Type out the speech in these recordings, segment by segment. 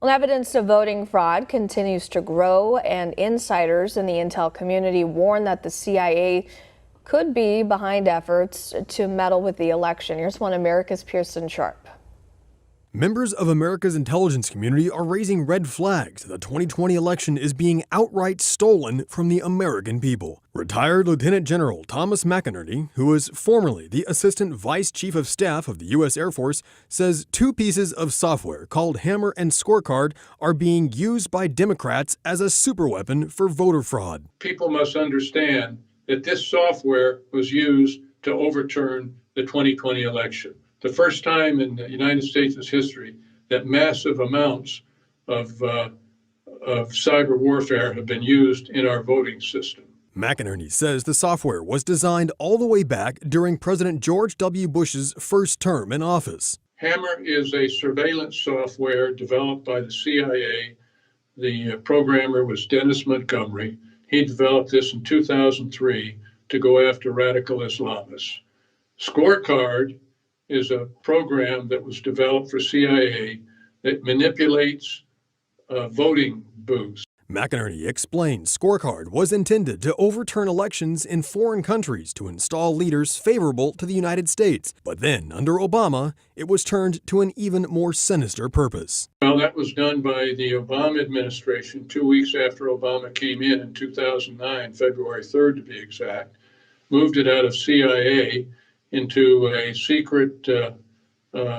Well, evidence of voting fraud continues to grow, and insiders in the intel community warn that the CIA could be behind efforts to meddle with the election. Here's One America's Pearson Sharp. Members of America's intelligence community are raising red flags that the 2020 election is being outright stolen from the American people. Retired Lieutenant General Thomas McInerney, who was formerly the Assistant Vice Chief of Staff of the U.S. Air Force, says two pieces of software called Hammer and Scorecard are being used by Democrats as a superweapon for voter fraud. People must understand that this software was used to overturn the 2020 election. The first time in the United States' history that massive amounts of cyber warfare have been used in our voting system. McInerney says the software was designed all the way back during President George W. Bush's first term in office. Hammer is a surveillance software developed by the CIA. The programmer was Dennis Montgomery. He developed this in 2003 to go after radical Islamists. Scorecard is a program that was developed for CIA that manipulates voting booths. McInerney explains Scorecard was intended to overturn elections in foreign countries to install leaders favorable to the United States. But then, under Obama, it was turned to an even more sinister purpose. Well, that was done by the Obama administration 2 weeks after Obama came in 2009, February 3rd to be exact, moved it out of CIA into a secret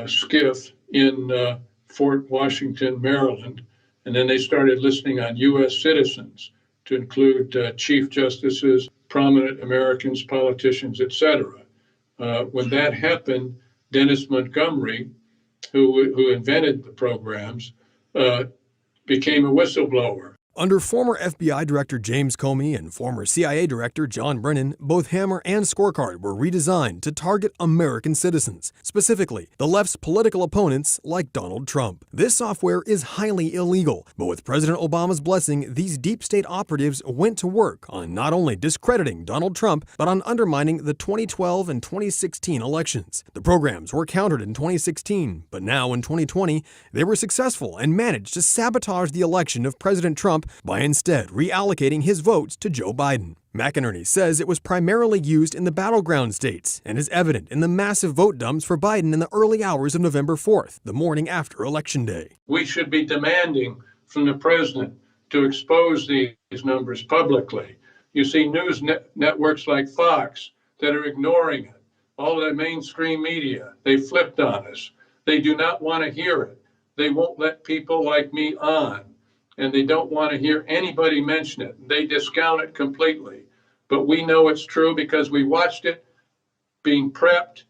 skiff in Fort Washington, Maryland. And then they started listing on U.S. citizens to include chief justices, prominent Americans, politicians, etc. When that happened, Dennis Montgomery, who invented the programs, became a whistleblower. Under former FBI Director James Comey and former CIA Director John Brennan, both Hammer and Scorecard were redesigned to target American citizens, specifically the left's political opponents like Donald Trump. This software is highly illegal, but with President Obama's blessing, these deep state operatives went to work on not only discrediting Donald Trump, but on undermining the 2012 and 2016 elections. The programs were countered in 2016, but now in 2020, they were successful and managed to sabotage the election of President Trump by instead reallocating his votes to Joe Biden. McInerney says it was primarily used in the battleground states and is evident in the massive vote dumps for Biden in the early hours of November 4th, the morning after Election Day. We should be demanding from the president to expose these numbers publicly. You see news networks like Fox that are ignoring it. All of the mainstream media, they flipped on us. They do not want to hear it. They won't let people like me on. And they don't want to hear anybody mention it. They discount it completely. But we know it's true because we watched it being prepped.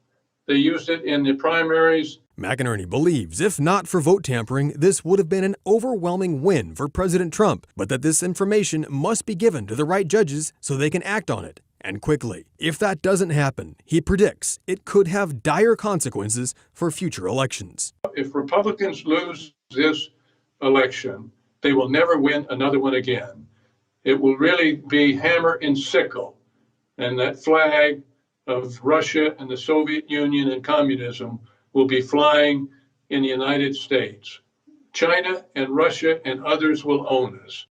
They used it in the primaries. McInerney believes if not for vote tampering, this would have been an overwhelming win for President Trump, but that this information must be given to the right judges so they can act on it, and quickly. If that doesn't happen, he predicts it could have dire consequences for future elections. If Republicans lose this election, they will never win another one again. It will really be hammer and sickle. And that flag of Russia and the Soviet Union and communism will be flying in the United States. China and Russia and others will own us.